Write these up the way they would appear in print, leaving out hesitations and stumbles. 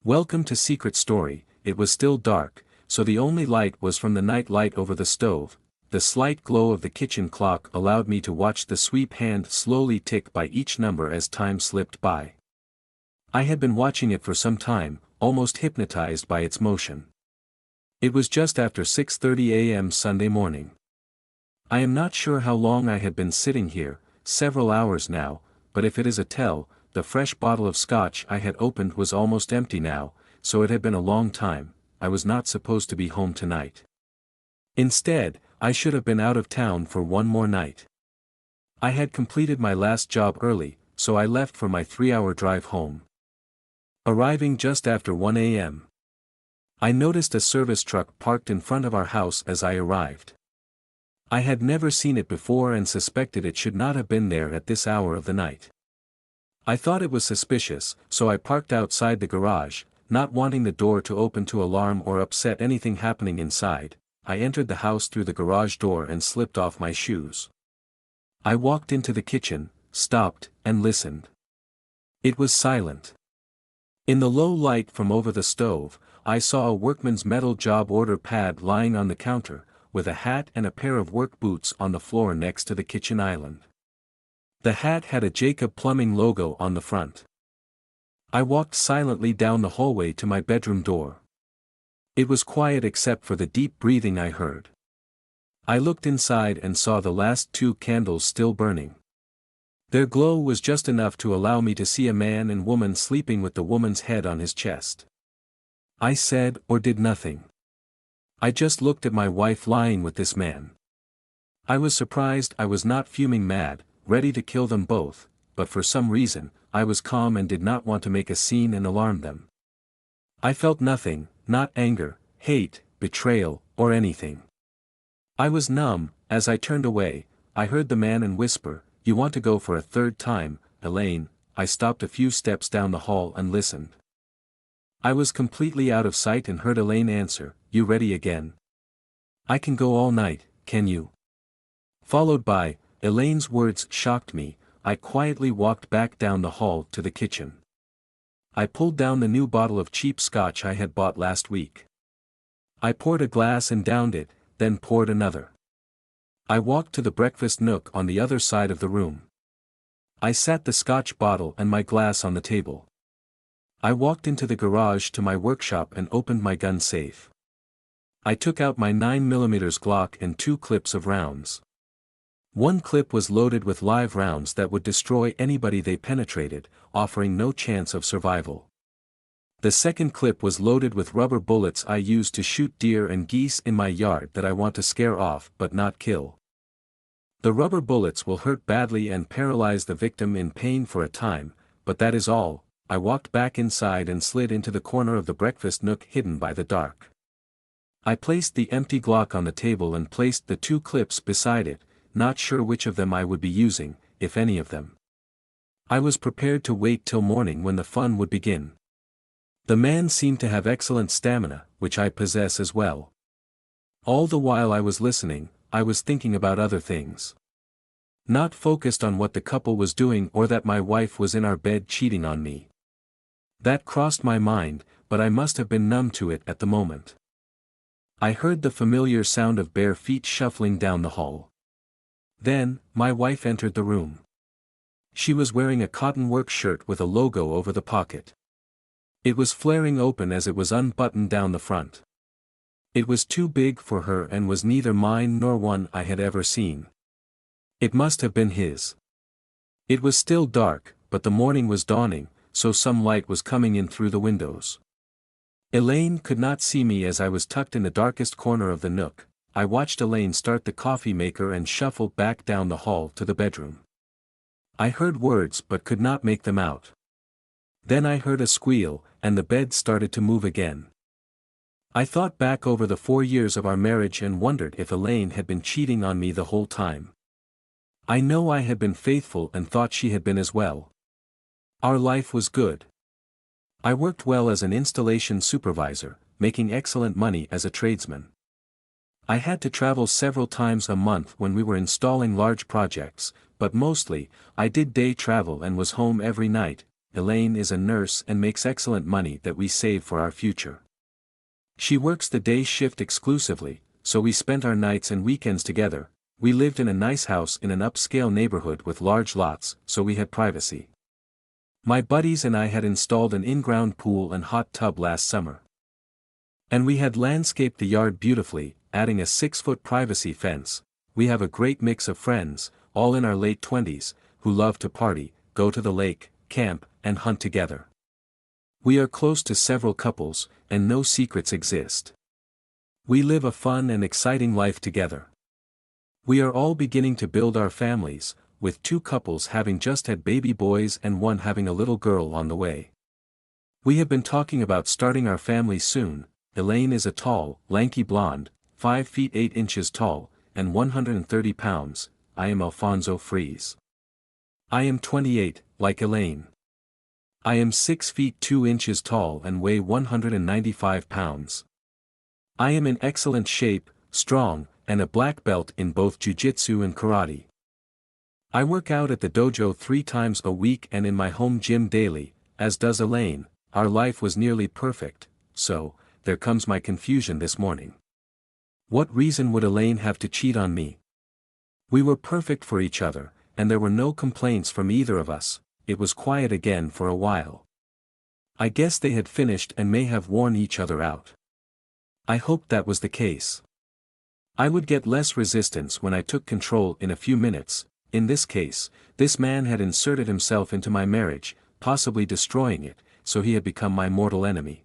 Welcome to Secret Story. It was still dark, so the only light was from the night light over the stove. The slight glow of the kitchen clock allowed me to watch the sweep hand slowly tick by each number as time slipped by. I had been watching it for some time, almost hypnotized by its motion. It was just after 6:30 a.m. Sunday morning. I am not sure how long I had been sitting here, several hours now, but if it is a tell, the fresh bottle of scotch I had opened was almost empty now, so it had been a long time. I was not supposed to be home tonight. Instead, I should have been out of town for one more night. I had completed my last job early, so I left for my 3-hour drive home. Arriving just after 1 a.m. I noticed a service truck parked in front of our house as I arrived. I had never seen it before and suspected it should not have been there at this hour of the night. I thought it was suspicious, so I parked outside the garage, not wanting the door to open to alarm or upset anything happening inside. I entered the house through the garage door and slipped off my shoes. I walked into the kitchen, stopped, and listened. It was silent. In the low light from over the stove, I saw a workman's metal job order pad lying on the counter, with a hat and a pair of work boots on the floor next to the kitchen island. The hat had a Jacob Plumbing logo on the front. I walked silently down the hallway to my bedroom door. It was quiet except for the deep breathing I heard. I looked inside and saw the last 2 candles still burning. Their glow was just enough to allow me to see a man and woman sleeping with the woman's head on his chest. I said or did nothing. I just looked at my wife lying with this man. I was surprised I was not fuming mad, ready to kill them both, but for some reason, I was calm and did not want to make a scene and alarm them. I felt nothing, not anger, hate, betrayal, or anything. I was numb. As I turned away, I heard the man whisper, "You want to go for a 3rd time, Elaine?" I stopped a few steps down the hall and listened. I was completely out of sight and heard Elaine answer, "You ready again? I can go all night, can you?" Followed by, Elaine's words shocked me. I quietly walked back down the hall to the kitchen. I pulled down the new bottle of cheap scotch I had bought last week. I poured a glass and downed it, then poured another. I walked to the breakfast nook on the other side of the room. I sat the scotch bottle and my glass on the table. I walked into the garage to my workshop and opened my gun safe. I took out my 9mm Glock and 2 clips of rounds. One clip was loaded with live rounds that would destroy anybody they penetrated, offering no chance of survival. The second clip was loaded with rubber bullets I use to shoot deer and geese in my yard that I want to scare off but not kill. The rubber bullets will hurt badly and paralyze the victim in pain for a time, but that is all. I walked back inside and slid into the corner of the breakfast nook hidden by the dark. I placed the empty Glock on the table and placed the 2 clips beside it, not sure which of them I would be using, if any of them. I was prepared to wait till morning when the fun would begin. The man seemed to have excellent stamina, which I possess as well. All the while I was listening, I was thinking about other things. Not focused on what the couple was doing or that my wife was in our bed cheating on me. That crossed my mind, but I must have been numb to it at the moment. I heard the familiar sound of bare feet shuffling down the hall. Then, my wife entered the room. She was wearing a cotton work shirt with a logo over the pocket. It was flaring open as it was unbuttoned down the front. It was too big for her and was neither mine nor one I had ever seen. It must have been his. It was still dark, but the morning was dawning, so some light was coming in through the windows. Elaine could not see me as I was tucked in the darkest corner of the nook. I watched Elaine start the coffee maker and shuffle back down the hall to the bedroom. I heard words but could not make them out. Then I heard a squeal, and the bed started to move again. I thought back over the 4 years of our marriage and wondered if Elaine had been cheating on me the whole time. I know I had been faithful and thought she had been as well. Our life was good. I worked well as an installation supervisor, making excellent money as a tradesman. I had to travel several times a month when we were installing large projects, but mostly, I did day travel and was home every night, Elaine is a nurse and makes excellent money that we save for our future. She works the day shift exclusively, so we spent our nights and weekends together. We lived in a nice house in an upscale neighborhood with large lots, so we had privacy. My buddies and I had installed an in-ground pool and hot tub last summer. And we had landscaped the yard beautifully, adding a 6-foot privacy fence. We have a great mix of friends, all in our late 20s, who love to party, go to the lake, camp, and hunt together. We are close to several couples, and no secrets exist. We live a fun and exciting life together. We are all beginning to build our families, with 2 couples having just had baby boys and 1 having a little girl on the way. We have been talking about starting our family soon. Elaine is a tall, lanky blonde, 5 feet 8 inches tall, and 130 pounds. I am Alfonso Fries. I am 28, like Elaine. I am 6 feet 2 inches tall and weigh 195 pounds. I am in excellent shape, strong, and a black belt in both jiu-jitsu and karate. I work out at the dojo 3 times a week and in my home gym daily, as does Elaine. Our life was nearly perfect, so, there comes my confusion this morning. What reason would Elaine have to cheat on me? We were perfect for each other, and there were no complaints from either of us. It was quiet again for a while. I guess they had finished and may have worn each other out. I hoped that was the case. I would get less resistance when I took control in a few minutes. In this case, this man had inserted himself into my marriage, possibly destroying it, so he had become my mortal enemy.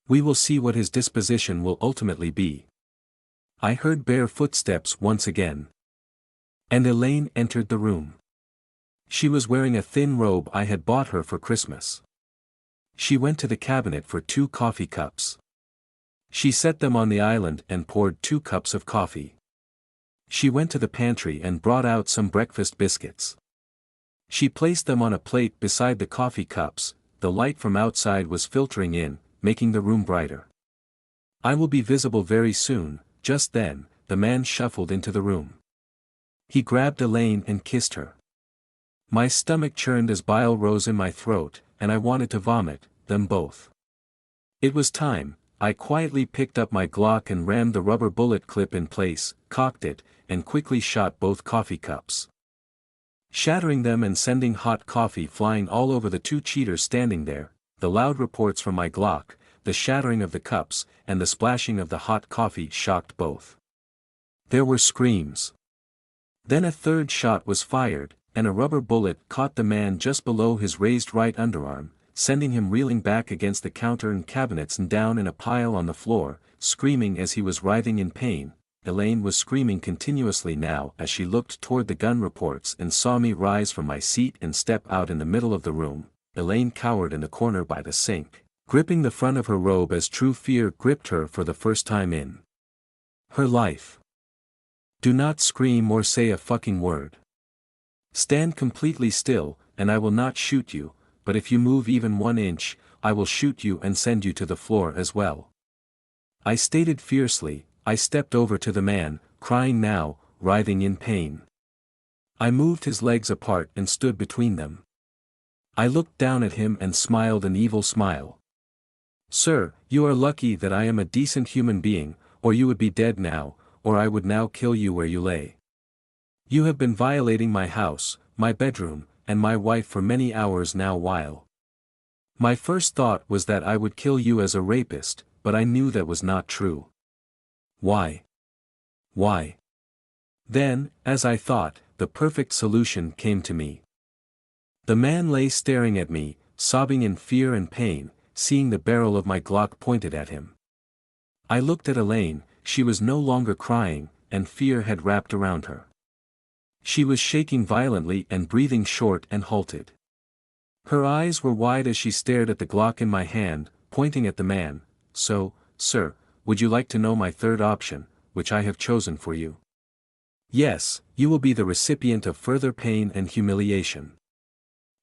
We will see what his disposition will ultimately be. I heard bare footsteps once again. And Elaine entered the room. She was wearing a thin robe I had bought her for Christmas. She went to the cabinet for 2 coffee cups. She set them on the island and poured 2 cups of coffee. She went to the pantry and brought out some breakfast biscuits. She placed them on a plate beside the coffee cups. The light from outside was filtering in, making the room brighter. I will be visible very soon. Just then, the man shuffled into the room. He grabbed Elaine and kissed her. My stomach churned as bile rose in my throat, and I wanted to vomit, them both. It was time. I quietly picked up my Glock and rammed the rubber bullet clip in place, cocked it, and quickly shot both coffee cups, shattering them and sending hot coffee flying all over the 2 cheaters standing there. The loud reports from my Glock, the shattering of the cups, and the splashing of the hot coffee shocked both. There were screams. Then a 3rd shot was fired, and a rubber bullet caught the man just below his raised right underarm, sending him reeling back against the counter and cabinets and down in a pile on the floor, screaming as he was writhing in pain. Elaine was screaming continuously now as she looked toward the gun reports and saw me rise from my seat and step out in the middle of the room. Elaine cowered in the corner by the sink, gripping the front of her robe as true fear gripped her for the first time in her life. Do not scream or say a fucking word. Stand completely still, and I will not shoot you, but if you move even 1 inch, I will shoot you and send you to the floor as well. I stated fiercely. I stepped over to the man, crying now, writhing in pain. I moved his legs apart and stood between them. I looked down at him and smiled an evil smile. Sir, you are lucky that I am a decent human being, or you would be dead now, or I would now kill you where you lay. You have been violating my house, my bedroom, and my wife for many hours now while. My first thought was that I would kill you as a rapist, but I knew that was not true. Why? Why? Then, as I thought, the perfect solution came to me. The man lay staring at me, sobbing in fear and pain, seeing the barrel of my Glock pointed at him. I looked at Elaine. She was no longer crying, and fear had wrapped around her. She was shaking violently and breathing short and halted. Her eyes were wide as she stared at the Glock in my hand, pointing at the man. So, sir, would you like to know my 3rd option, which I have chosen for you? Yes, you will be the recipient of further pain and humiliation.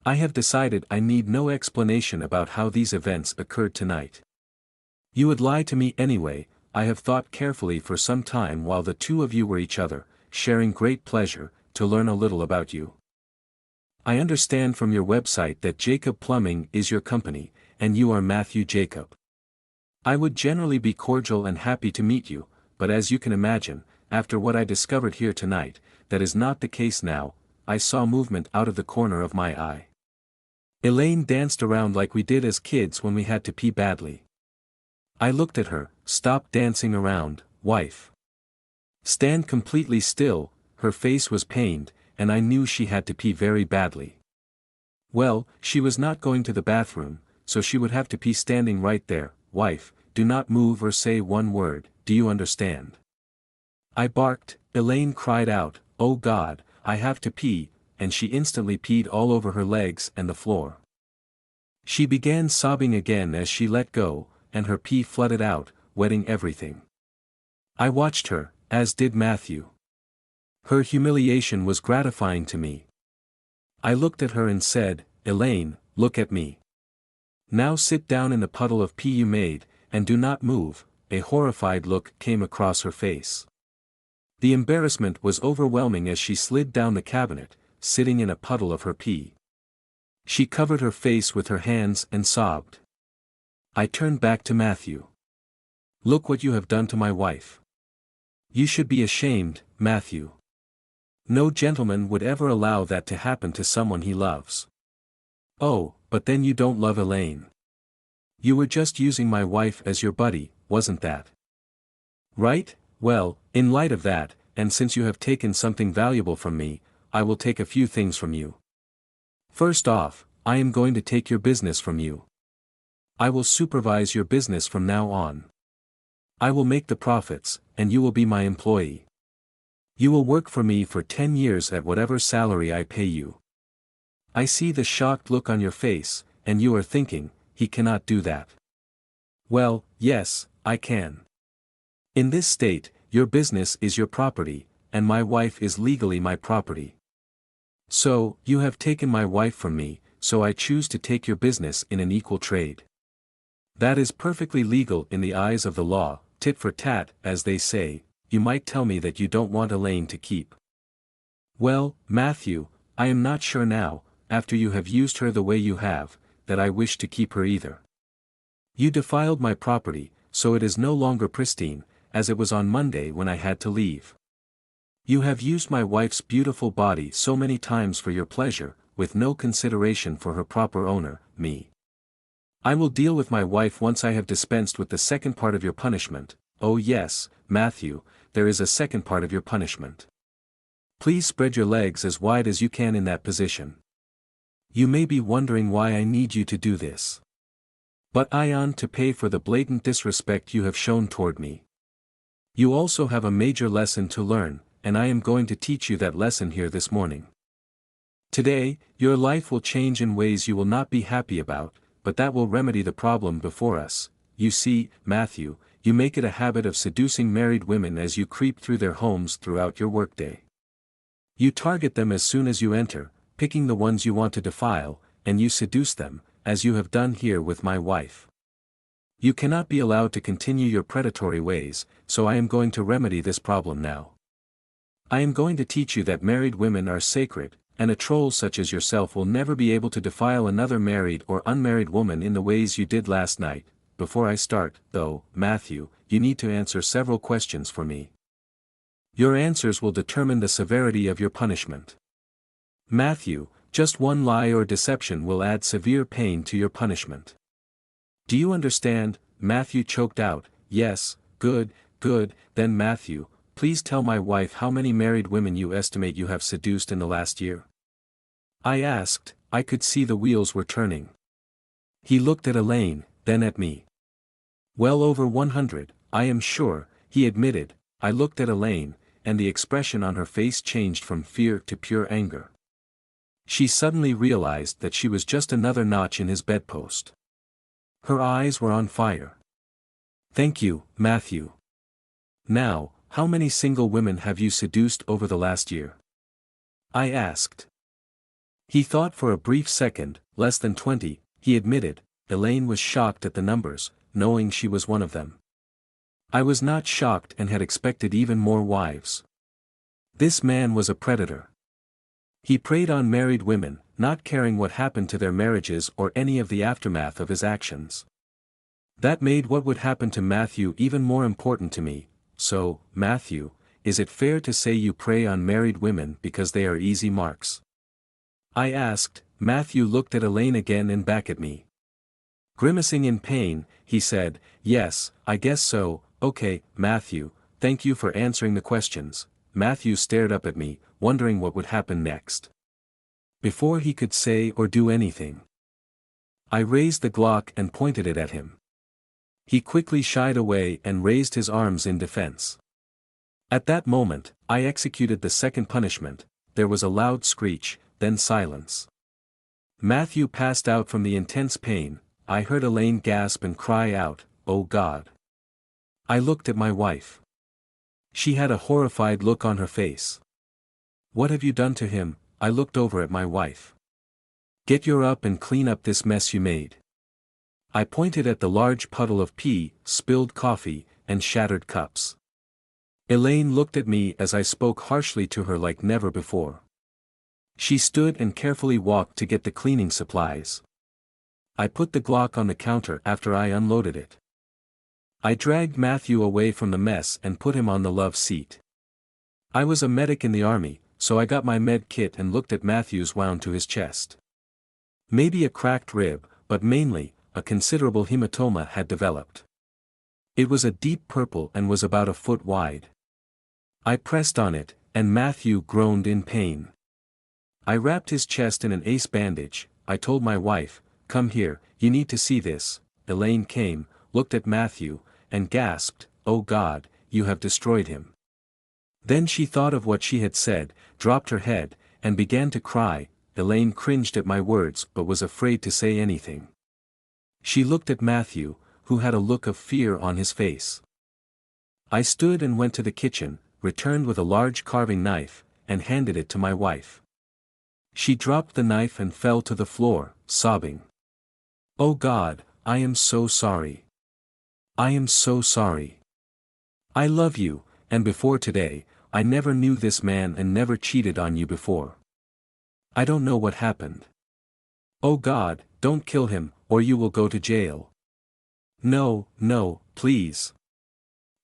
I have decided I need no explanation about how these events occurred tonight. You would lie to me anyway. I have thought carefully for some time while the 2 of you were each other, sharing great pleasure, to learn a little about you. I understand from your website that Jacob Plumbing is your company, and you are Matthew Jacob. I would generally be cordial and happy to meet you, but as you can imagine, after what I discovered here tonight, that is not the case now. I saw movement out of the corner of my eye. Elaine danced around like we did as kids when we had to pee badly. I looked at her. Stop dancing around, wife. Stand completely still. Her face was pained, and I knew she had to pee very badly. Well, she was not going to the bathroom, so she would have to pee standing right there. Wife, do not move or say one word, do you understand? I barked. Elaine cried out, "Oh God, I have to pee," and she instantly peed all over her legs and the floor. She began sobbing again as she let go, and her pee flooded out, wetting everything. I watched her, as did Matthew. Her humiliation was gratifying to me. I looked at her and said, "Elaine, look at me. Now sit down in the puddle of pee you made, and do not move." A horrified look came across her face. The embarrassment was overwhelming as she slid down the cabinet, sitting in a puddle of her pee. She covered her face with her hands and sobbed. I turned back to Matthew. "Look what you have done to my wife. You should be ashamed, Matthew. No gentleman would ever allow that to happen to someone he loves." "Oh, but then you don't love Elaine. You were just using my wife as your buddy, wasn't that right? Well, in light of that, and since you have taken something valuable from me, I will take a few things from you. First off, I am going to take your business from you. I will supervise your business from now on. I will make the profits, and you will be my employee. You will work for me for 10 years at whatever salary I pay you." I see the shocked look on your face, and you are thinking, he cannot do that. Well, yes, I can. In this state, your business is your property, and my wife is legally my property. So, you have taken my wife from me, so I choose to take your business in an equal trade. That is perfectly legal in the eyes of the law, tit for tat, as they say. You might tell me that you don't want Elaine to keep. Well, Matthew, I am not sure now, after you have used her the way you have, that I wish to keep her either. You defiled my property, so it is no longer pristine, as it was on Monday when I had to leave. You have used my wife's beautiful body so many times for your pleasure, with no consideration for her proper owner, me. I will deal with my wife once I have dispensed with the second part of your punishment. Oh yes, Matthew, there is a second part of your punishment. Please spread your legs as wide as you can in that position. You may be wondering why I need you to do this. But I on to pay for the blatant disrespect you have shown toward me. You also have a major lesson to learn, and I am going to teach you that lesson here this morning. Today, your life will change in ways you will not be happy about, but that will remedy the problem before us. You see, Matthew, you make it a habit of seducing married women as you creep through their homes throughout your workday. You target them as soon as you enter, picking the ones you want to defile, and you seduce them, as you have done here with my wife. You cannot be allowed to continue your predatory ways, so I am going to remedy this problem now. I am going to teach you that married women are sacred, and a troll such as yourself will never be able to defile another married or unmarried woman in the ways you did last night. Before I start, though, Matthew, you need to answer several questions for me. Your answers will determine the severity of your punishment. Matthew, just one lie or deception will add severe pain to your punishment. Do you understand? Matthew choked out, "Yes, good, good." Then Matthew, please tell my wife how many married women you estimate you have seduced in the last year. I asked. I could see the wheels were turning. He looked at Elaine, then at me. Well over 100, I am sure, he admitted. I looked at Elaine, and the expression on her face changed from fear to pure anger. She suddenly realized that she was just another notch in his bedpost. Her eyes were on fire. Thank you, Matthew. Now, how many single women have you seduced over the last year? I asked. He thought for a brief second. Less than 20, he admitted. Elaine was shocked at the numbers, knowing she was one of them. I was not shocked and had expected even more wives. This man was a predator. He preyed on married women, not caring what happened to their marriages or any of the aftermath of his actions. That made what would happen to Matthew even more important to me. So, Matthew, is it fair to say you prey on married women because they are easy marks? I asked. Matthew looked at Elaine again and back at me. Grimacing in pain, he said, "Yes, I guess so. Okay, Matthew, thank you for answering the questions." Matthew stared up at me, wondering what would happen next. Before he could say or do anything, I raised the Glock and pointed it at him. He quickly shied away and raised his arms in defense. At that moment, I executed the second punishment. There was a loud screech, then silence. Matthew passed out from the intense pain. I heard Elaine gasp and cry out, "Oh God." I looked at my wife. She had a horrified look on her face. "What have you done to him?" I looked over at my wife. "Get your up and clean up this mess you made." I pointed at the large puddle of pee, spilled coffee, and shattered cups. Elaine looked at me as I spoke harshly to her like never before. She stood and carefully walked to get the cleaning supplies. I put the Glock on the counter after I unloaded it. I dragged Matthew away from the mess and put him on the love seat. I was a medic in the army, so I got my med kit and looked at Matthew's wound to his chest. Maybe a cracked rib, but mainly, a considerable hematoma had developed. It was a deep purple and was about a foot wide. I pressed on it, and Matthew groaned in pain. I wrapped his chest in an ace bandage. I told my wife, "Come here, you need to see this." Elaine came, looked at Matthew, and gasped, "Oh God, you have destroyed him." Then she thought of what she had said, dropped her head, and began to cry. Elaine cringed at my words but was afraid to say anything. She looked at Matthew, who had a look of fear on his face. I stood and went to the kitchen, returned with a large carving knife, and handed it to my wife. She dropped the knife and fell to the floor, sobbing. "Oh God, I am so sorry. I am so sorry. I love you, and before today, I never knew this man and never cheated on you before. I don't know what happened. Oh God, don't kill him, or you will go to jail. No, no, please."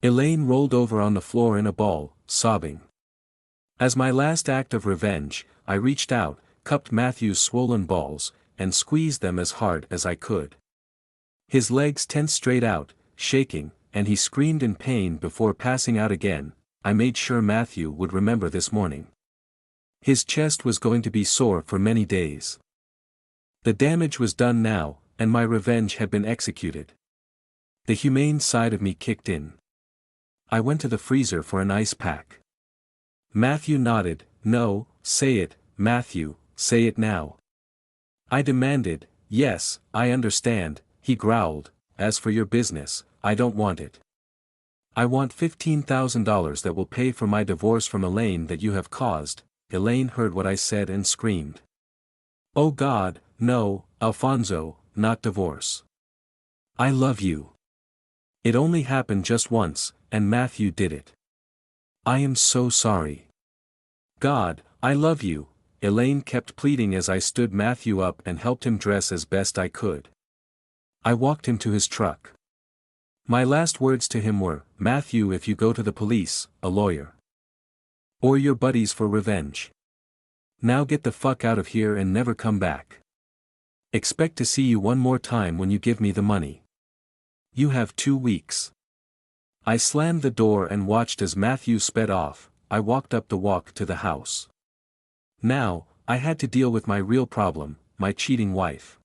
Elaine rolled over on the floor in a ball, sobbing. As my last act of revenge, I reached out, cupped Matthew's swollen balls, and squeezed them as hard as I could. His legs tensed straight out, shaking, and he screamed in pain before passing out again. I made sure Matthew would remember this morning. His chest was going to be sore for many days. The damage was done now, and my revenge had been executed. The humane side of me kicked in. I went to the freezer for an ice pack. Matthew nodded. "No, say it, Matthew, say it now." I demanded. "Yes, I understand," he growled. "As for your business, I don't want it. I want $15,000 that will pay for my divorce from Elaine that you have caused." Elaine heard what I said and screamed. "Oh God, no, Alfonso, not divorce. I love you. It only happened just once, and Matthew did it. I am so sorry. God, I love you." Elaine kept pleading as I stood Matthew up and helped him dress as best I could. I walked him to his truck. My last words to him were, "Matthew, if you go to the police, a lawyer, or your buddies for revenge, now get the fuck out of here and never come back. Expect to see you one more time when you give me the money. You have 2 weeks." I slammed the door and watched as Matthew sped off. I walked up the walk to the house. Now, I had to deal with my real problem, my cheating wife.